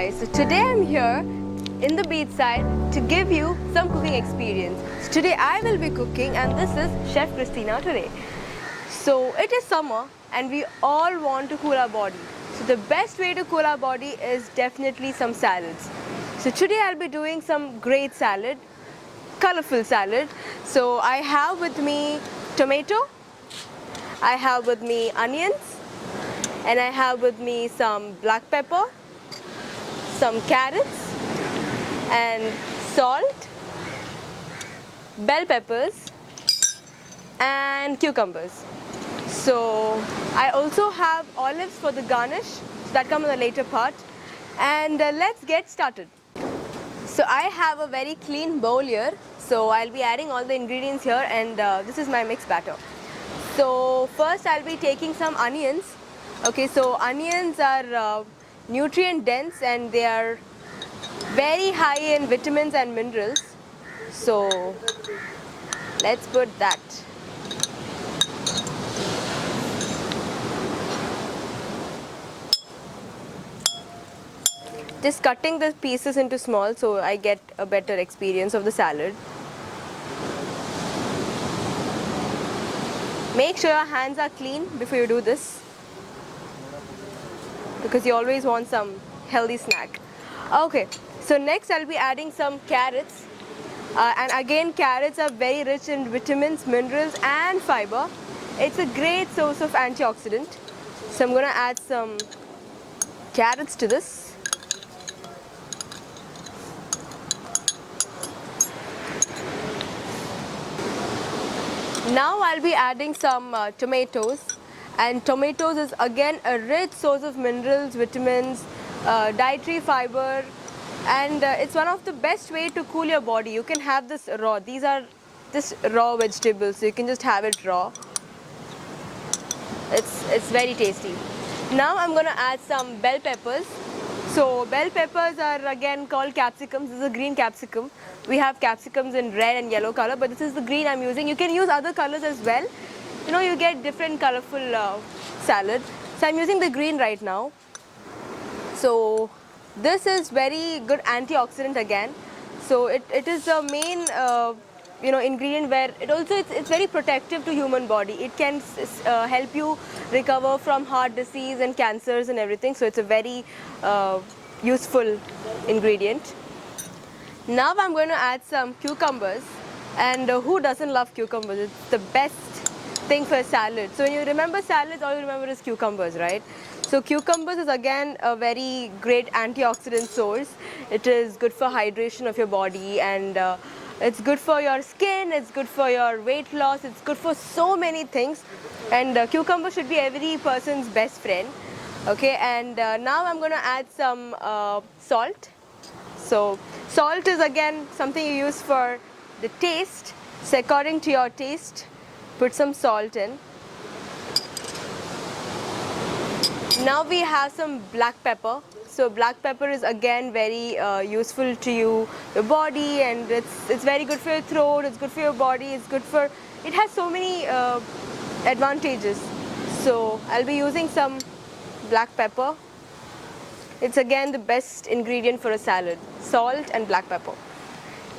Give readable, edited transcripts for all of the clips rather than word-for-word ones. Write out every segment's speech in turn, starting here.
guys, so today I'm here in the beachside to give you some cooking experience. So today I will be cooking and this is Chef Christina today. So it is summer and we all want to cool our body. So the best way to cool our body is definitely some salads. So today I'll be doing some great salad, colorful salad. So I have with me tomato, I have with me onions, and I have with me some black pepper, some carrots and salt, bell peppers and cucumbers. So I also have olives for the garnish, so that comes in the later part. And let's get started. So I have a very clean bowl here. So I'll be adding all the ingredients here and this is my mixed batter. So first I'll be taking some onions. Okay, so onions are nutrient dense and they are very high in vitamins and minerals. So let's put that. Just cutting the pieces into small so I get a better experience of the salad. Make sure your hands are clean before you do this, because you always want some healthy snack. Okay, so next I'll be adding some carrots. And again, carrots are very rich in vitamins, minerals and fiber. It's a great source of antioxidant. So I'm going to add some carrots to this. Now I'll be adding some tomatoes. And tomatoes is again a rich source of minerals, vitamins, dietary fiber, and it's one of the best way to cool your body. You can have this raw. These are just raw vegetables, so you can just have it raw. It's very tasty. Now I'm going to add some bell peppers. So bell peppers are again called capsicums. This is a green capsicum. We have capsicums in red and yellow color, but this is the green I'm using. You can use other colors as well. You know, you get different colorful salad. So I'm using the green right now. So this is very good antioxidant again. So it is the main ingredient where it's very protective to human body. It can help you recover from heart disease and cancers and everything. So it's a very useful ingredient. Now I'm going to add some cucumbers. And who doesn't love cucumbers? It's the best thing for a salad. So when you remember salads, all you remember is cucumbers, right? So cucumbers is again a very great antioxidant source. It is good for hydration of your body and it's good for your skin, it's good for your weight loss, it's good for so many things. And cucumber should be every person's best friend. Okay, and now I'm going to add some salt. So salt is again something you use for the taste. So according to your taste, put some salt in. Now we have some black pepper. So black pepper is again very useful to your body, and it's very good for your throat, it's good for your body, it has so many advantages. So I'll be using some black pepper. It's again the best ingredient for a salad, salt and black pepper.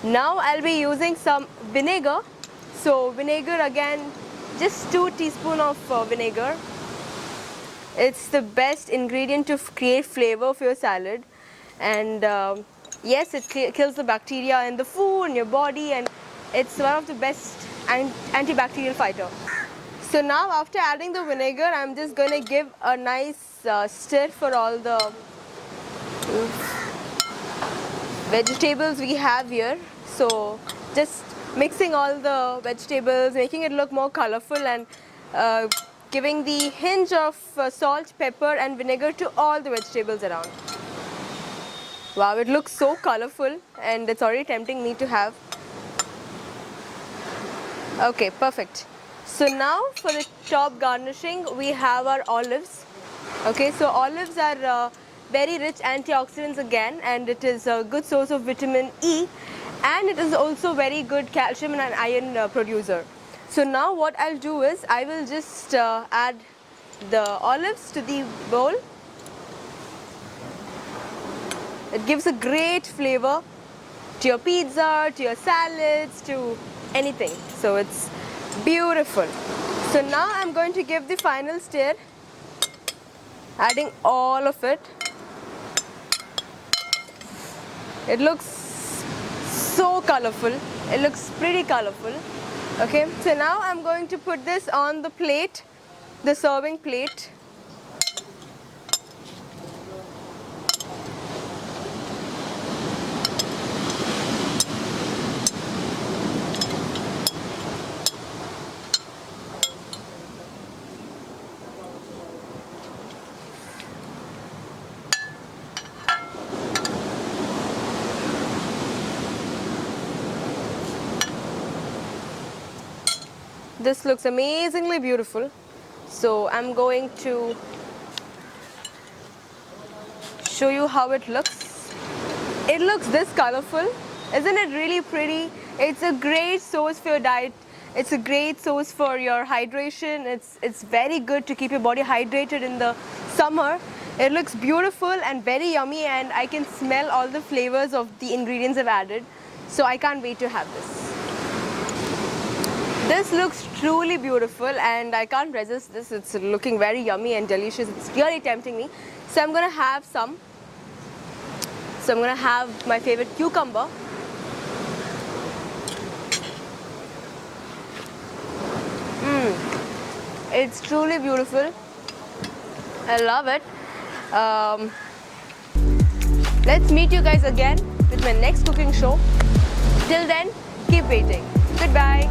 Now I'll be using some vinegar. So vinegar again, just 2 teaspoons of vinegar. It's the best ingredient to create flavor for your salad. And yes, it kills the bacteria in the food, in your body, and it's one of the best antibacterial fighter. So now after adding the vinegar, I'm just going to give a nice stir for all the vegetables we have here. So just mixing all the vegetables, making it look more colorful and giving the hinge of salt, pepper and vinegar to all the vegetables around. Wow, it looks so colorful and it's already tempting me to have. Okay, perfect. So now for the top garnishing, we have our olives. Okay, so olives are very rich antioxidants again, and it is a good source of vitamin E, and it is also very good calcium and iron producer. So now what I'll do is I will just add the olives to the bowl. It gives a great flavor to your pizza, to your salads, to anything. So it's beautiful. So now I'm going to give the final stir, adding all of it. It looks so colorful. It looks pretty colorful. Okay, so now I'm going to put this on the plate, the serving plate. This looks amazingly beautiful. So I'm going to show you how it looks. It looks this colorful. Isn't it really pretty? It's a great source for your diet. It's a great source for your hydration. It's very good to keep your body hydrated in the summer. It looks beautiful and very yummy, and I can smell all the flavors of the ingredients I've added. So I can't wait to have this. This looks truly beautiful and I can't resist this. It's looking very yummy and delicious. It's really tempting me. So I'm going to have some. So I'm going to have my favorite cucumber. It's truly beautiful. I love it. Let's meet you guys again with my next cooking show. Till then, keep waiting. Goodbye.